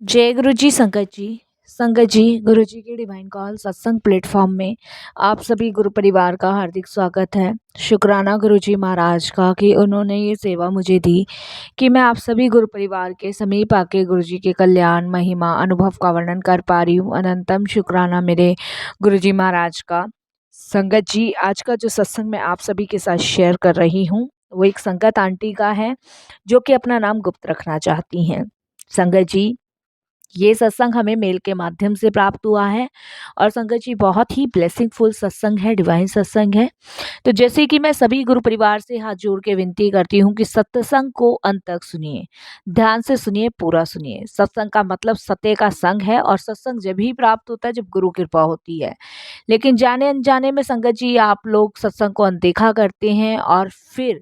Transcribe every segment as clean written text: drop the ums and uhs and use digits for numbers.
जय गुरु जी संगत जी। संगत जी, गुरु जी के डिवाइन कॉल सत्संग प्लेटफॉर्म में आप सभी गुरु परिवार का हार्दिक स्वागत है। शुक्राना गुरु जी महाराज का कि उन्होंने ये सेवा मुझे दी कि मैं आप सभी गुरु परिवार के समीप आके गुरु जी के कल्याण महिमा अनुभव का वर्णन कर पा रही हूँ। अनंतम शुक्राना मेरे गुरु जी महाराज का। संगत जी, आज का जो सत्संग मैं आप सभी के साथ शेयर कर रही हूँ वो एक संगत आंटी का है जो कि अपना नाम गुप्त रखना चाहती हैं। संगत जी, ये सत्संग हमें मेल के माध्यम से प्राप्त हुआ है और संगत जी बहुत ही ब्लेसिंगफुल सत्संग है, डिवाइन सत्संग है। तो जैसे कि मैं सभी गुरु परिवार से हाथ जोड़ के विनती करती हूँ कि सत्संग को अंत तक सुनिए, ध्यान से सुनिए, पूरा सुनिए। सत्संग का मतलब सत्य का संग है और सत्संग जब ही प्राप्त होता है जब गुरु कृपा होती है। लेकिन जाने अनजाने में संगत जी आप लोग सत्संग को अनदेखा करते हैं और फिर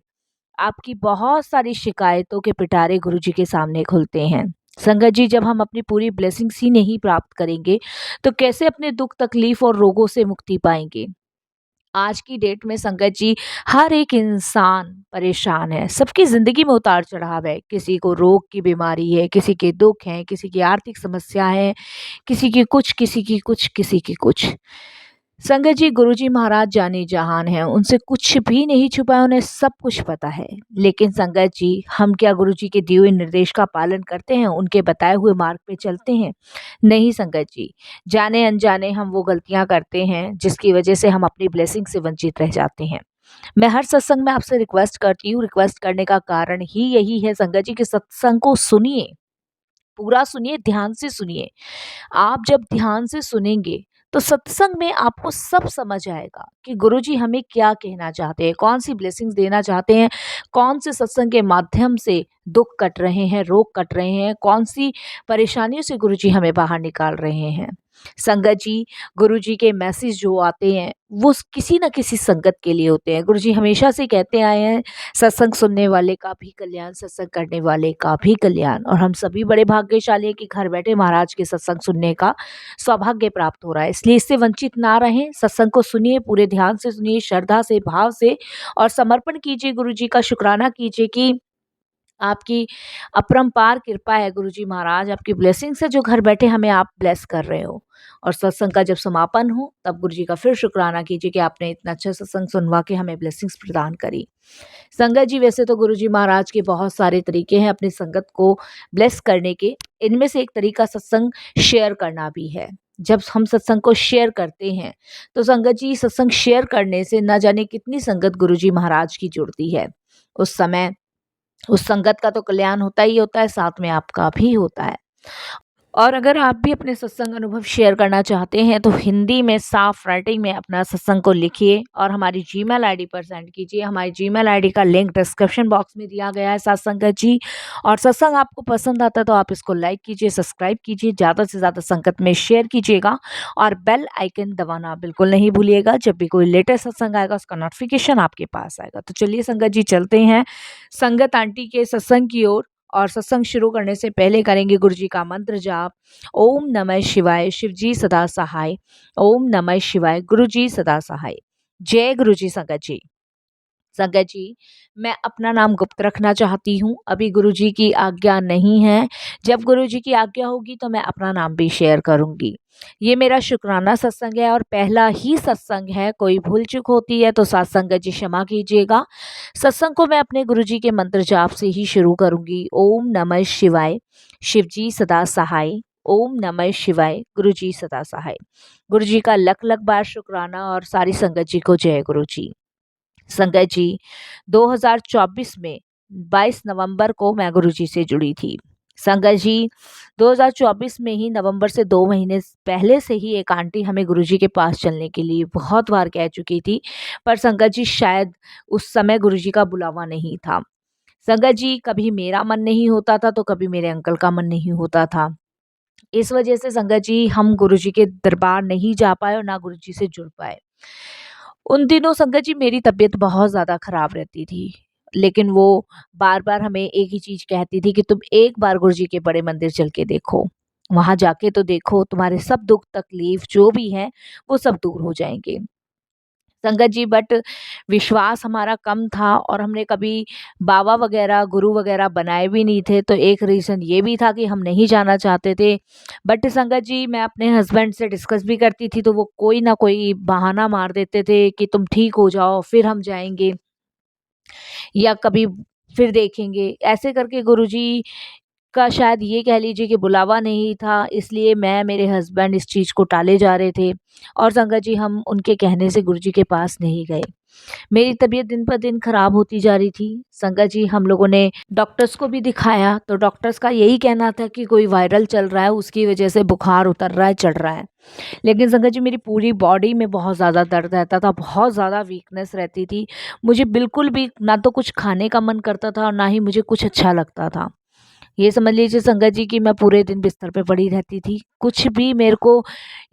आपकी बहुत सारी शिकायतों के पिटारे गुरु जी के सामने खुलते हैं। संगत जी, जब हम अपनी पूरी ब्लेसिंग्स ही नहीं प्राप्त करेंगे तो कैसे अपने दुख तकलीफ और रोगों से मुक्ति पाएंगे। आज की डेट में संगत जी हर एक इंसान परेशान है, सबकी जिंदगी में उतार चढ़ाव है। किसी को रोग की बीमारी है, किसी के दुख है, किसी की आर्थिक समस्या है, किसी की कुछ, किसी की कुछ, किसी की कुछ। संगत जी, गुरुजी महाराज जाने जहान हैं, उनसे कुछ भी नहीं छुपा है, उन्हें सब कुछ पता है। लेकिन संगत जी, हम क्या गुरुजी के दिए हुए निर्देश का पालन करते हैं, उनके बताए हुए मार्ग पे चलते हैं? नहीं संगत जी, जाने अनजाने हम वो गलतियां करते हैं जिसकी वजह से हम अपनी ब्लेसिंग से वंचित रह जाते हैं। मैं हर सत्संग में आपसे रिक्वेस्ट करती हूँ, रिक्वेस्ट करने का कारण ही यही है संगत जी कि सत्संग को सुनिए, पूरा सुनिए, ध्यान से सुनिए। आप जब ध्यान से सुनेंगे तो सत्संग में आपको सब समझ आएगा कि गुरुजी हमें क्या कहना चाहते हैं, कौन सी ब्लेसिंग्स देना चाहते हैं, कौन से सत्संग के माध्यम से दुख कट रहे हैं, रोग कट रहे हैं, कौन सी परेशानियों से गुरुजी हमें बाहर निकाल रहे हैं। संगत जी, गुरुजी के मैसेज जो आते हैं वो किसी न किसी संगत के लिए होते हैं। गुरुजी हमेशा से कहते आए हैं, सत्संग सुनने वाले का भी कल्याण, सत्संग करने वाले का भी कल्याण। और हम सभी बड़े भाग्यशाली हैं कि घर बैठे महाराज के सत्संग सुनने का सौभाग्य प्राप्त हो रहा है। इसलिए इससे वंचित ना रहें, सत्संग को सुनिए, पूरे ध्यान से सुनिए, श्रद्धा से, भाव से और समर्पण कीजिए। गुरुजी का शुक्राना कीजिए कि आपकी अपरंपार कृपा है गुरुजी महाराज, आपकी ब्लेसिंग से जो घर बैठे हमें आप ब्लेस कर रहे हो। और सत्संग का जब समापन हो तब गुरुजी का फिर शुक्राना कीजिए कि आपने इतना अच्छा सत्संग सुनवा के हमें ब्लेसिंग्स प्रदान करी। संगत जी, वैसे तो गुरुजी महाराज के बहुत सारे तरीके हैं अपनी संगत को ब्लेस करने के। इनमें से एक तरीका सत्संग शेयर करना भी है। जब हम सत्संग को शेयर करते हैं तो संगत जी, सत्संग शेयर करने से न जाने कितनी संगत गुरुजी महाराज की जुड़ती है। उस समय उस संगत का तो कल्याण होता ही होता है, साथ में आपका भी होता है। और अगर आप भी अपने सत्संग अनुभव शेयर करना चाहते हैं तो हिंदी में साफ राइटिंग में अपना सत्संग को लिखिए और हमारी जीमेल आईडी पर सेंड कीजिए। हमारी जीमेल आईडी का लिंक डिस्क्रिप्शन बॉक्स में दिया गया है सत्संगत जी। और सत्संग आपको पसंद आता है तो आप इसको लाइक कीजिए, सब्सक्राइब कीजिए, ज़्यादा से ज़्यादा संगत में शेयर कीजिएगा और बेल आइकन दबाना बिल्कुल नहीं भूलिएगा। जब भी कोई लेटेस्ट सत्संग आएगा उसका नोटिफिकेशन आपके पास आएगा। तो चलिए संगत जी, चलते हैं संगत आंटी के सत्संग की ओर। और सत्संग शुरू करने से पहले करेंगे गुरु जी का मंत्र जाप। ओम नमः शिवाय, शिव जी सदा सहाय। ओम नमः शिवाय, गुरु जी सदा सहाय। जय गुरु जी संगत जी। संगत जी, मैं अपना नाम गुप्त रखना चाहती हूँ, अभी गुरु जी की आज्ञा नहीं है। जब गुरु जी की आज्ञा होगी तो मैं अपना नाम भी शेयर करूंगी। ये मेरा शुक्राना सत्संग है और पहला ही सत्संग है, कोई भूल चूक होती है तो साथ संगत जी क्षमा कीजिएगा। सत्संग को मैं अपने गुरु जी के मंत्र जाप से ही शुरू करूंगी। ओम नमः शिवाय, शिव जी सदा सहाय। ओम नमः शिवाय, गुरु जी सदा सहाय। गुरु जी का लख लख बार शुक्राना और सारी संगत जी को जय गुरु जी। संगत जी, 2024 में 22 नवंबर को मैं गुरुजी से जुड़ी थी। संगत जी, 2024 में ही नवंबर से 2 महीने पहले से ही एक आंटी हमें गुरुजी के पास चलने के लिए बहुत बार कह चुकी थी, पर संगत जी शायद उस समय गुरुजी का बुलावा नहीं था। संगत जी, कभी मेरा मन नहीं होता था तो कभी मेरे अंकल का मन नहीं होता था। इस वजह से संगत जी हम गुरुजी के दरबार नहीं जा पाए और ना गुरुजी से जुड़ पाए। उन दिनों संगत जी मेरी तबीयत बहुत ज़्यादा खराब रहती थी, लेकिन वो बार-बार हमें एक ही चीज़ कहती थी कि तुम एक बार गुरुजी के बड़े मंदिर चल के देखो। वहाँ जाके तो देखो, तुम्हारे सब दुःख तकलीफ़ जो भी हैं, वो सब दूर हो जाएँगे। संगत जी, बट विश्वास हमारा कम था और हमने कभी बाबा वगैरह, गुरु वगैरह बनाए भी नहीं थे, तो एक रीज़न ये भी था कि हम नहीं जाना चाहते थे। बट संगत जी, मैं अपने हस्बैंड से डिस्कस भी करती थी, तो वो कोई ना कोई बहाना मार देते थे कि तुम ठीक हो जाओ, फिर हम जाएँगे या कभी फिर देखेंगे। ऐसे करके गुरुजी का शायद ये कह लीजिए कि बुलावा नहीं था, इसलिए मैं, मेरे हस्बैंड इस चीज़ को टाले जा रहे थे और संगत जी, हम उनके कहने से गुरुजी के पास नहीं गए। मेरी तबीयत दिन पर दिन खराब होती जा रही थी। संगत जी, हम लोगों ने डॉक्टर्स को भी दिखाया, तो डॉक्टर्स का यही कहना था कि कोई वायरल चल रहा है, उसकी वजह से बुखार उतर रहा है, चढ़ रहा है। लेकिन संगत जी, मेरी पूरी बॉडी में बहुत ज़्यादा दर्द रहता था, बहुत ज़्यादा वीकनेस रहती थी। मुझे बिल्कुल भी ना तो कुछ खाने का मन करता था और ना ही मुझे कुछ अच्छा लगता था। ये समझ लीजिए संगत जी कि मैं पूरे दिन बिस्तर पे पड़ी रहती थी। कुछ भी मेरे को,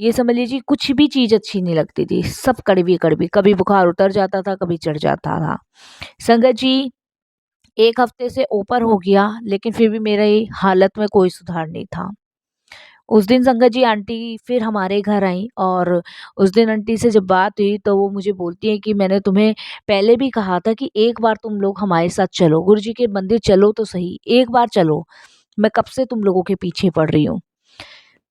ये समझ लीजिए, कुछ भी चीज़ अच्छी नहीं लगती थी। सब कड़वी-कड़वी, कभी बुखार उतर जाता था, कभी चढ़ जाता था। संगत जी, 1 हफ्ते से ऊपर हो गया, लेकिन फिर भी मेरी हालत में कोई सुधार नहीं था। उस दिन संगत जी, आंटी फिर हमारे घर आईं और उस दिन आंटी से जब बात हुई, तो वो मुझे बोलती हैं कि मैंने तुम्हें पहले भी कहा था कि एक बार तुम लोग हमारे साथ चलो, गुरुजी के मंदिर चलो तो सही, एक बार चलो। मैं कब से तुम लोगों के पीछे पड़ रही हूँ।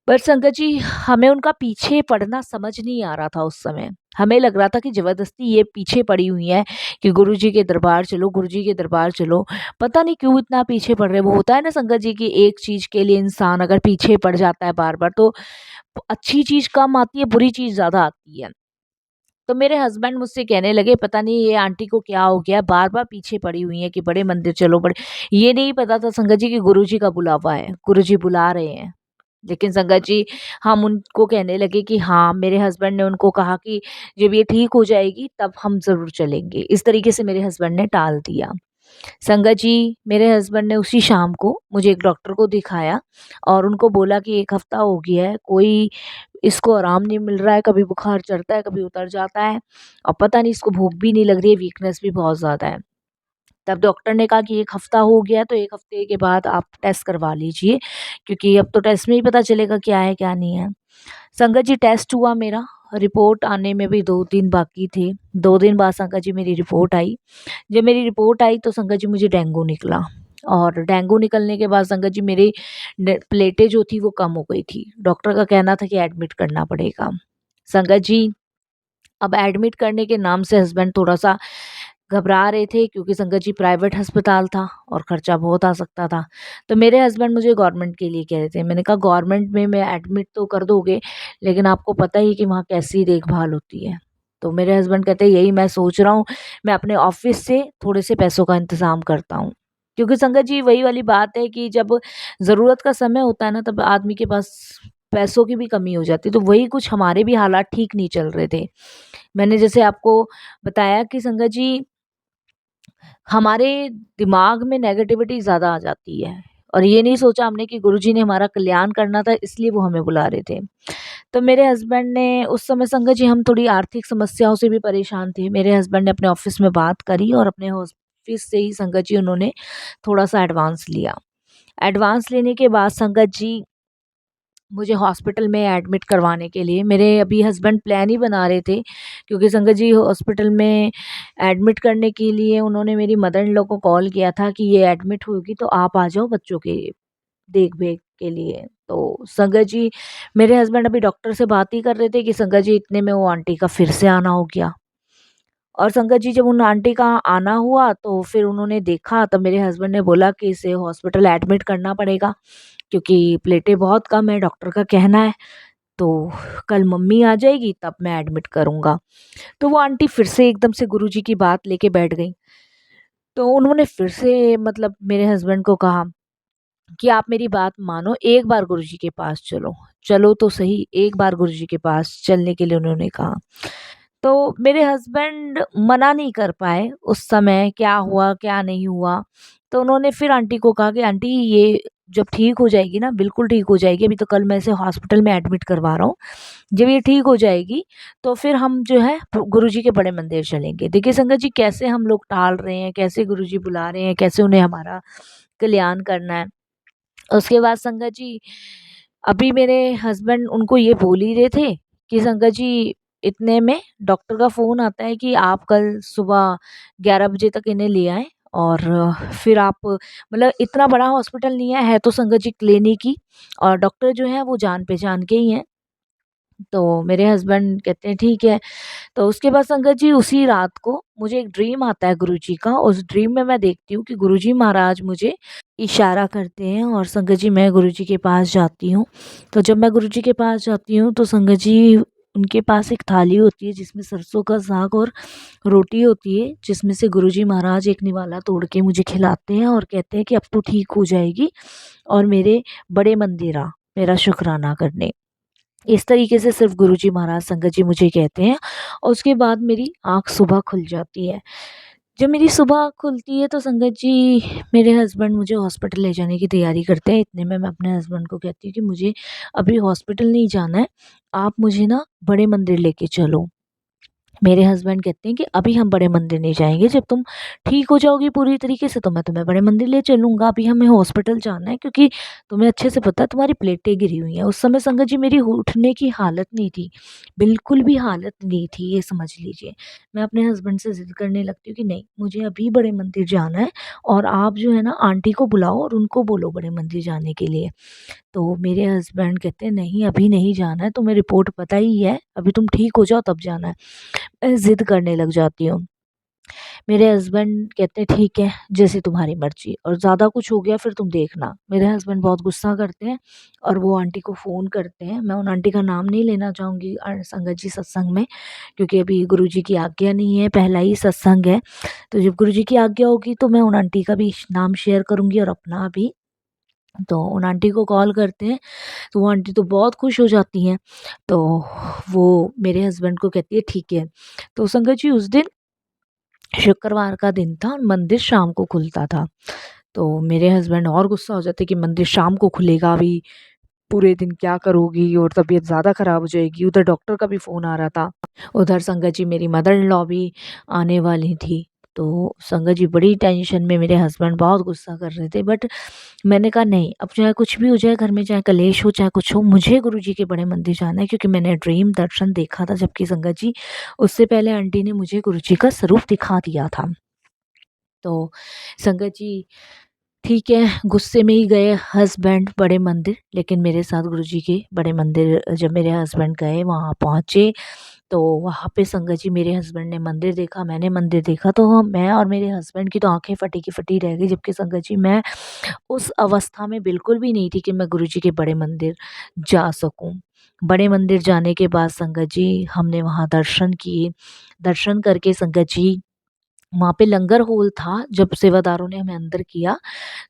पर संगत जी, हमें उनका पीछे पड़ना समझ नहीं आ रहा था उस समय। हमें लग रहा था कि ज़बरदस्ती ये पीछे पड़ी हुई हैं कि गुरुजी के दरबार चलो, गुरुजी के दरबार चलो। पता नहीं क्यों इतना पीछे पड़ रहे हैं। वो होता है ना संगत जी कि एक चीज़ के लिए इंसान अगर पीछे पड़ जाता है बार-बार, तो अच्छी चीज़ कम आती है, बुरी चीज़ ज़्यादा आती है। तो मेरे हस्बैंड मुझसे कहने लगे, पता नहीं ये आंटी को क्या हो गया, बार-बार पीछे पड़ी हुई हैं कि बड़े मंदिर चलो, बड़े। ये नहीं पता था संगत जी कि गुरुजी का बुलावा है, गुरुजी बुला रहे हैं। लेकिन संगत जी, हम उनको कहने लगे कि हाँ, मेरे हस्बैंड ने उनको कहा कि जब ये ठीक हो जाएगी तब हम ज़रूर चलेंगे। इस तरीके से मेरे हस्बैंड ने टाल दिया। संगत जी, मेरे हस्बैंड ने उसी शाम को मुझे एक डॉक्टर को दिखाया और उनको बोला कि 1 हफ्ता हो गया है, कोई इसको आराम नहीं मिल रहा है, कभी बुखार चढ़ता है, कभी उतर जाता है और पता नहीं इसको भूख भी नहीं लग रही है, वीकनेस भी बहुत ज़्यादा है। तब डॉक्टर ने कहा कि 1 हफ्ता हो गया है, तो 1 हफ्ते के बाद आप टेस्ट करवा लीजिए, क्योंकि अब तो टेस्ट में ही पता चलेगा क्या है, क्या नहीं है। संगत जी, टेस्ट हुआ मेरा, रिपोर्ट आने में भी 2 दिन बाकी थे। 2 दिन बाद संगत जी मेरी रिपोर्ट आई। जब मेरी रिपोर्ट आई तो संगत जी मुझे डेंगू निकला और डेंगू निकलने के बाद संगत जी मेरी प्लेटें जो थी वो कम हो गई थी। डॉक्टर का कहना था कि एडमिट करना पड़ेगा। संगत जी, अब एडमिट करने के नाम से हस्बैंड थोड़ा-सा घबरा रहे थे, क्योंकि संगत जी प्राइवेट अस्पताल था और खर्चा बहुत आ सकता था। तो मेरे हस्बैंड मुझे गवर्नमेंट के लिए कह रहे थे। मैंने कहा गवर्नमेंट में एडमिट तो कर दोगे, लेकिन आपको पता ही है कि वहाँ कैसी देखभाल होती है। तो मेरे हस्बैंड कहते हैं यही मैं सोच रहा हूँ, मैं अपने ऑफ़िस से थोड़े से पैसों का इंतज़ाम करता हूँ। क्योंकि संगत जी, वही वाली बात है कि जब ज़रूरत का समय होता है ना, तब आदमी के पास पैसों की भी कमी हो जाती है। तो वही कुछ हमारे भी हालात ठीक नहीं चल रहे थे। मैंने जैसे आपको बताया कि संगत जी, हमारे दिमाग में नेगेटिविटी ज़्यादा आ जाती है और ये नहीं सोचा हमने कि गुरुजी ने हमारा कल्याण करना था, इसलिए वो हमें बुला रहे थे। तो मेरे हस्बैंड ने उस समय, संगत जी, हम थोड़ी आर्थिक समस्याओं से भी परेशान थे। मेरे हस्बैंड ने अपने ऑफ़िस में बात करी और अपने ऑफ़िस से ही संगत जी उन्होंने थोड़ा-सा एडवांस लिया। एडवांस लेने के बाद संगत जी, मुझे हॉस्पिटल में एडमिट करवाने के लिए मेरे अभी हस्बैंड प्लान ही बना रहे थे, क्योंकि संगत जी हॉस्पिटल में एडमिट करने के लिए उन्होंने मेरी मदर इन लॉ को कॉल किया था कि ये एडमिट होगी तो आप आ जाओ बच्चों के देख-भेख के लिए। तो संगत जी, मेरे हस्बैंड अभी डॉक्टर से बात ही कर रहे थे कि संगत जी, इतने में वो आंटी का फिर से आना हो गया। और संगत जी, जब उन आंटी का आना हुआ तो फिर उन्होंने देखा, तब मेरे हस्बैंड ने बोला कि इसे हॉस्पिटल एडमिट करना पड़ेगा, क्योंकि प्लेटें बहुत कम है, डॉक्टर का कहना है। तो कल मम्मी आ जाएगी तब मैं एडमिट करूँगा। तो वो आंटी फिर से एकदम से गुरुजी की बात लेके बैठ गईं। तो उन्होंने फिर से, मतलब मेरे हस्बैंड को कहा कि आप मेरी बात मानो, एक बार गुरुजी के पास चलो। चलो तो सही, एक बार गुरुजी के पास चलने के लिए उन्होंने कहा। तो मेरे हस्बैंड मना नहीं कर पाए उस समय, क्या हुआ, क्या नहीं हुआ। तो उन्होंने फिर आंटी को कहा कि आंटी, ये जब ठीक हो जाएगी ना, बिल्कुल ठीक हो जाएगी, अभी तो कल मैं इसे हॉस्पिटल में एडमिट करवा रहा हूँ। जब ये ठीक हो जाएगी तो फिर हम जो है गुरुजी के बड़े मंदिर चलेंगे। देखिए संगत जी, कैसे हम लोग टाल रहे हैं, कैसे गुरुजी बुला रहे हैं, कैसे उन्हें हमारा कल्याण करना है। उसके बाद संगत जी, अभी मेरे हस्बैंड उनको ये बोल ही रहे थे कि संगत जी, इतने में डॉक्टर का फ़ोन आता है कि आप कल सुबह 11 बजे तक इन्हें ले आएँ और फिर आप मतलब इतना बड़ा हॉस्पिटल नहीं है तो संगत जी क्लिनिक ही, और डॉक्टर जो हैं वो जान-पहचान के ही हैं। तो मेरे हस्बैंड कहते हैं ठीक है। तो उसके बाद संगत जी उसी रात को मुझे एक ड्रीम आता है गुरुजी का। उस ड्रीम में मैं देखती हूँ कि गुरुजी महाराज मुझे इशारा करते हैं और संगत जी मैं गुरुजी के पास जाती हूँ। तो जब मैं गुरुजी के पास जाती हूँ तो संगत जी उनके पास एक थाली होती है जिसमें सरसों का साग और रोटी होती है, जिसमें से गुरुजी महाराज एक निवाला तोड़ के मुझे खिलाते हैं और कहते हैं कि अब तू ठीक हो जाएगी और मेरे बड़े मंदिर आ मेरा शुक्राना करने। इस तरीके से सिर्फ गुरुजी महाराज संगत जी मुझे कहते हैं और उसके बाद मेरी आँख सुबह खुल जाती है। जब मेरी सुबह आँख खुलती है तो संगत जी मेरे हस्बैंड मुझे हॉस्पिटल ले जाने की तैयारी करते हैं। इतने में मैं अपने हस्बैंड को कहती हूँ कि मुझे अभी हॉस्पिटल नहीं जाना है, आप मुझे ना बड़े मंदिर लेके चलो। मेरे हस्बैंड कहते हैं कि अभी हम बड़े मंदिर नहीं जाएँगे, जब तुम ठीक हो जाओगी पूरी तरीके से तो मैं तुम्हें बड़े मंदिर ले चलूँगा, अभी हमें हॉस्पिटल जाना है क्योंकि तुम्हें अच्छे से पता है तुम्हारी प्लेटें गिरी हुई हैं। उस समय संगत जी मेरी उठने की हालत नहीं थी, बिल्कुल भी हालत नहीं थी, ये समझ लीजिए। मैं अपने हस्बैंड से ज़िद करने लगती हूँ कि नहीं, मुझे अभी बड़े मंदिर जाना है और आप जो है ना आंटी को बुलाओ और उनको बोलो बड़े मंदिर जाने के लिए। तो मेरे हस्बैंड कहते हैं नहीं अभी नहीं जाना है, तुम्हें रिपोर्ट पता ही है, अभी तुम ठीक हो जाओ तब जाना है। ज़िद करने लग जाती हूँ। मेरे हस्बैंड कहते हैं ठीक है जैसी तुम्हारी मर्ज़ी, और ज़्यादा कुछ हो गया फिर तुम देखना। मेरे हस्बैंड बहुत गुस्सा करते हैं और वो आंटी को फ़ोन करते हैं। मैं उन आंटी का नाम नहीं लेना चाहूँगी संगत जी सत्संग में, क्योंकि अभी गुरुजी की आज्ञा नहीं है, पहला ही सत्संग है। तो जब गुरुजी की आज्ञा होगी तो मैं उन आंटी का भी नाम शेयर करूँगी और अपना भी। तो उन आंटी को कॉल करते हैं, तो वो आंटी तो बहुत खुश हो जाती हैं। तो वो मेरे हस्बैंड को कहती है ठीक है। तो संगत जी उस दिन शुक्रवार का दिन था और मंदिर शाम को खुलता था। तो मेरे हस्बैंड और गुस्सा हो जाते कि मंदिर शाम को खुलेगा, अभी पूरे दिन क्या करोगी और तबीयत ज़्यादा ख़राब हो जाएगी। उधर डॉक्टर का भी फ़ोन आ रहा था। उधर संगत जी मेरी मदर इन लॉ भी आने वाली थी। तो संगत जी बड़ी टेंशन में, मेरे हस्बैंड बहुत गुस्सा कर रहे थे, बट मैंने कहा नहीं, अब चाहे कुछ भी हो जाए घर में, चाहे कलेश हो चाहे कुछ हो, मुझे गुरुजी के बड़े मंदिर जाना है क्योंकि मैंने ड्रीम दर्शन देखा था। जबकि संगत जी उससे पहले आंटी ने मुझे गुरुजी का स्वरूप दिखा दिया था। तो संगत जी ठीक है, गुस्से में ही गए हस्बैंड बड़े मंदिर, लेकिन मेरे साथ गुरुजी के बड़े मंदिर जब मेरे हस्बैंड गए वहाँ पहुँचे, तो वहाँ पे संगत जी मेरे हस्बैंड ने मंदिर देखा, मैंने मंदिर देखा, तो हम मैं और मेरे हस्बैंड की तो आँखें फटी की फटी रह गई। जबकि संगत जी मैं उस अवस्था में बिल्कुल भी नहीं थी कि मैं गुरुजी के बड़े मंदिर जा सकूँ। बड़े मंदिर जाने के बाद संगत जी हमने वहाँ दर्शन किए। दर्शन करके संगत जी वहाँ पे लंगर हॉल था, जब सेवादारों ने हमें अंदर किया,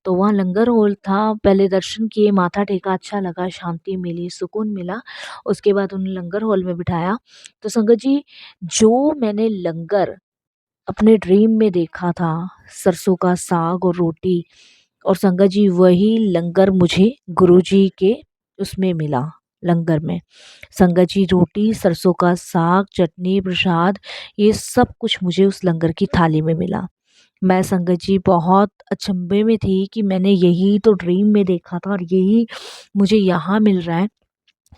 तो वहाँ लंगर हॉल था। पहले दर्शन किए, माथा टेका, अच्छा लगा, शांति मिली, सुकून मिला। उसके बाद उन्हें लंगर हॉल में बिठाया। तो संगत जी जो मैंने लंगर अपने ड्रीम में देखा था, सरसों का साग और रोटी, और संगत जी वही लंगर मुझे गुरुजी के उसमें मिला, लंगर में। संगत जी रोटी, सरसों का साग, चटनी, प्रसाद, ये सब कुछ मुझे उस लंगर की थाली में मिला। मैं संगत जी बहुत अचंभे में थी कि मैंने यही तो ड्रीम में देखा था और यही मुझे यहाँ मिल रहा है।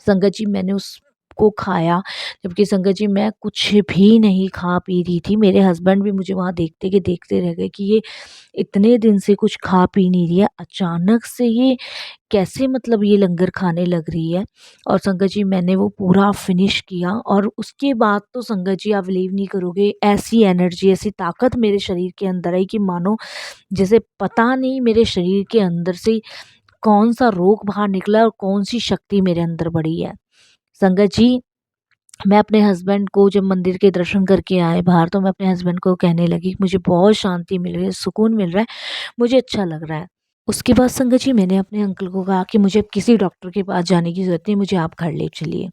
संगत जी मैंने उसको खाया, जबकि संगत जी मैं कुछ भी नहीं खा पी रही थी। मेरे हस्बैंड भी मुझे वहाँ देखते के देखते रह गए कि ये इतने दिन से कुछ खा पी नहीं रही है, अचानक से ये कैसे मतलब ये लंगर खाने लग रही है। और संगत जी मैंने वो पूरा फिनिश किया और उसके बाद तो संगत जी आप बिलीव नहीं करोगे, ऐसी एनर्जी, ऐसी ताकत मेरे शरीर के अंदर आई कि मानो जैसे पता नहीं मेरे शरीर के अंदर से कौन सा रोग बाहर निकला और कौन सी शक्ति मेरे अंदर बढ़ी है। संगत जी मैं अपने हस्बैंड को जब मंदिर के दर्शन करके आए बाहर, तो मैं अपने हस्बैंड को कहने लगी मुझे बहुत शांति मिल रही है, सुकून मिल रहा है, मुझे अच्छा लग रहा है। उसके बाद संगत जी मैंने अपने अंकल को कहा कि मुझे अब किसी डॉक्टर के पास जाने की ज़रूरत नहीं, मुझे आप घर ले चलिए।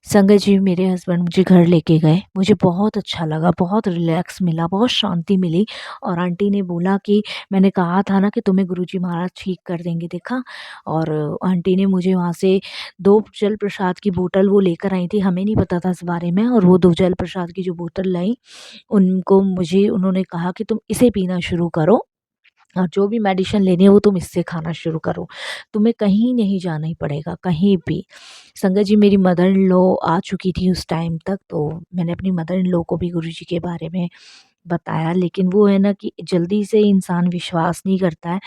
संगत जी मेरे हस्बैंड मुझे घर लेके गए, मुझे बहुत अच्छा लगा, बहुत रिलैक्स मिला, बहुत शांति मिली। और आंटी ने बोला कि मैंने कहा था ना कि तुम्हें गुरुजी महाराज ठीक कर देंगे, देखा। और आंटी ने मुझे वहाँ से 2 जल प्रसाद की बोतल वो लेकर आई थी, हमें नहीं पता था इस बारे में, और वो 2 जल प्रसाद की जो बोतल लाई, उनको मुझे उन्होंने कहा कि तुम इसे पीना शुरू करो और जो भी मेडिसिन लेनी है वो तुम इससे खाना शुरू करो, तुम्हें कहीं नहीं जाना ही पड़ेगा, कहीं भी। संगत जी, मेरी मदर इन लॉ आ चुकी थी उस टाइम तक, तो मैंने अपनी मदर इन लॉ को भी गुरुजी के बारे में बताया, लेकिन वो है ना कि जल्दी से इंसान विश्वास नहीं करता है।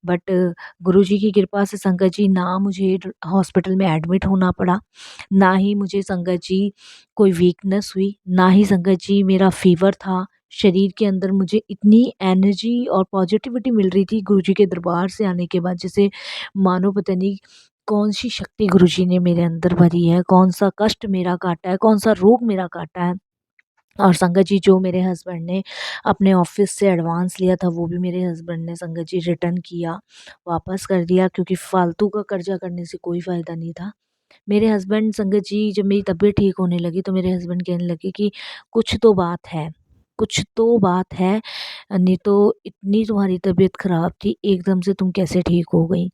बट गुरुजी की कृपा से संगत जी, ना मुझे हॉस्पिटल में एडमिट होना पड़ा, ना ही मुझे संगत जी कोई वीकनेस हुई, ना ही संगत जी मेरा फीवर था। शरीर के अंदर मुझे इतनी एनर्जी और पॉजिटिविटी मिल रही थी गुरुजी के दरबार से आने के बाद, जैसे मानो पता नहीं कौन सी शक्ति गुरुजी ने मेरे अंदर भरी है, कौन सा कष्ट मेरा काटा है, कौन सा रोग मेरा काटा है। और संगत जी, जो मेरे हस्बैंड ने अपने ऑफिस से एडवांस लिया था वो भी मेरे हस्बैंड ने संगत जी रिटर्न किया, वापस कर दिया, क्योंकि फालतू का कर्जा करने से कोई फ़ायदा नहीं था। मेरे हस्बैंड संगत जी, जब मेरी तबीयत ठीक होने लगी तो मेरे हस्बैंड कहने लगे कि कुछ तो बात है, कुछ तो बात है, नहीं तो इतनी तुम्हारी तबीयत ख़राब थी, एकदम से तुम कैसे ठीक हो गई।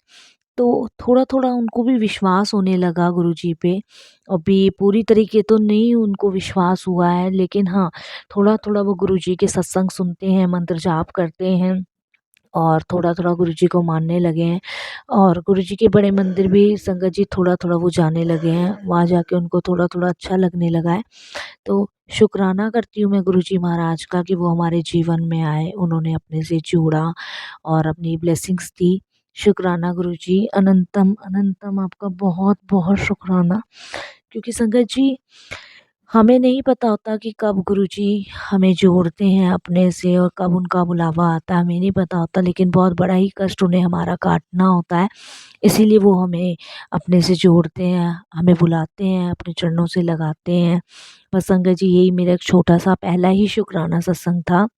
तो थोड़ा-थोड़ा उनको भी विश्वास होने लगा गुरुजी पे। अभी पूरी तरीके तो नहीं उनको विश्वास हुआ है, लेकिन हाँ, थोड़ा-थोड़ा वो गुरुजी के सत्संग सुनते हैं, मंत्र जाप करते हैं और थोड़ा-थोड़ा गुरुजी को मानने लगे हैं। और गुरुजी के बड़े मंदिर भी संगत जी थोड़ा-थोड़ा वो जाने लगे हैं, वहाँ जाके उनको थोड़ा-थोड़ा अच्छा लगने लगा है। तो शुक्राना करती हूँ मैं गुरुजी महाराज का कि वो हमारे जीवन में आए, उन्होंने अपने से जोड़ा और अपनी ब्लेसिंग्स दी। शुक्राना गुरुजी, अनंतम अनंतम आपका बहुत-बहुत शुक्राना। क्योंकि संगत जी, हमें नहीं पता होता कि कब गुरुजी हमें जोड़ते हैं अपने से और कब उनका बुलावा आता है, हमें नहीं पता होता, लेकिन बहुत बड़ा ही कष्ट उन्हें हमारा काटना होता है। इसीलिए वो हमें अपने से जोड़ते हैं, हमें बुलाते हैं, अपने चरणों से लगाते हैं। बस संगत जी, यही मेरा एक छोटा-सा पहला ही शुक्राना सत्संग था।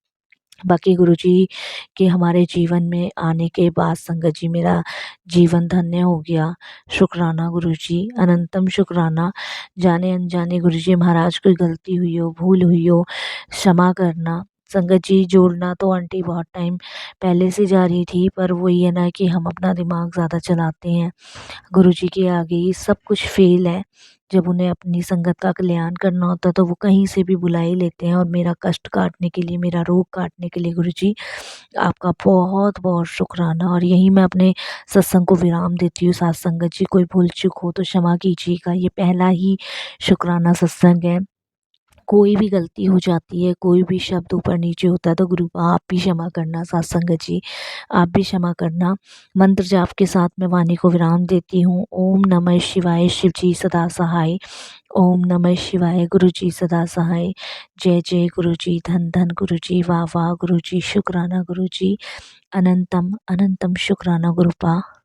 बाकी गुरुजी के हमारे जीवन में आने के बाद संगत जी मेरा जीवन धन्य हो गया। शुक्राना गुरुजी, अनंतम शुक्राना। जाने-अनजाने गुरुजी महाराज कोई गलती हुई हो, भूल हुई हो, क्षमा करना। संगत जी, जोड़ना तो आंटी बहुत टाइम पहले से जा रही थी, पर वही है ना कि हम अपना दिमाग ज़्यादा चलाते हैं। गुरुजी के आगे ही सब कुछ फ़ेल है। जब उन्हें अपनी संगत का कल्याण करना होता है तो वो कहीं से भी बुला ही लेते हैं, और मेरा कष्ट काटने के लिए, मेरा रोग काटने के लिए गुरुजी आपका बहुत-बहुत शुक्राना। और यहीं मैं अपने सत्संग को विराम देती हूँ। साथ संगत जी, कोई भूल-चूक हो तो क्षमा कीजिएगा। ये पहला ही शुक्राना सत्संग है। कोई भी गलती हो जाती है, कोई भी शब्द ऊपर-नीचे होता है तो गुरु आप भी क्षमा करना, साथ संगत जी आप भी क्षमा करना। मंत्र जाप के साथ मैं वाणी को विराम देती हूँ। ओम नमः शिवाय, शिव जी सदा सहाय। ओम नमः शिवाय, गुरु जी सदा सहाय। जय जय गुरु जी, धन धन गुरु जी, वाह वाह गुरु जी, शुक्राना गुरु जी, अनंतम अनंतम शुक्राना गुरुपा।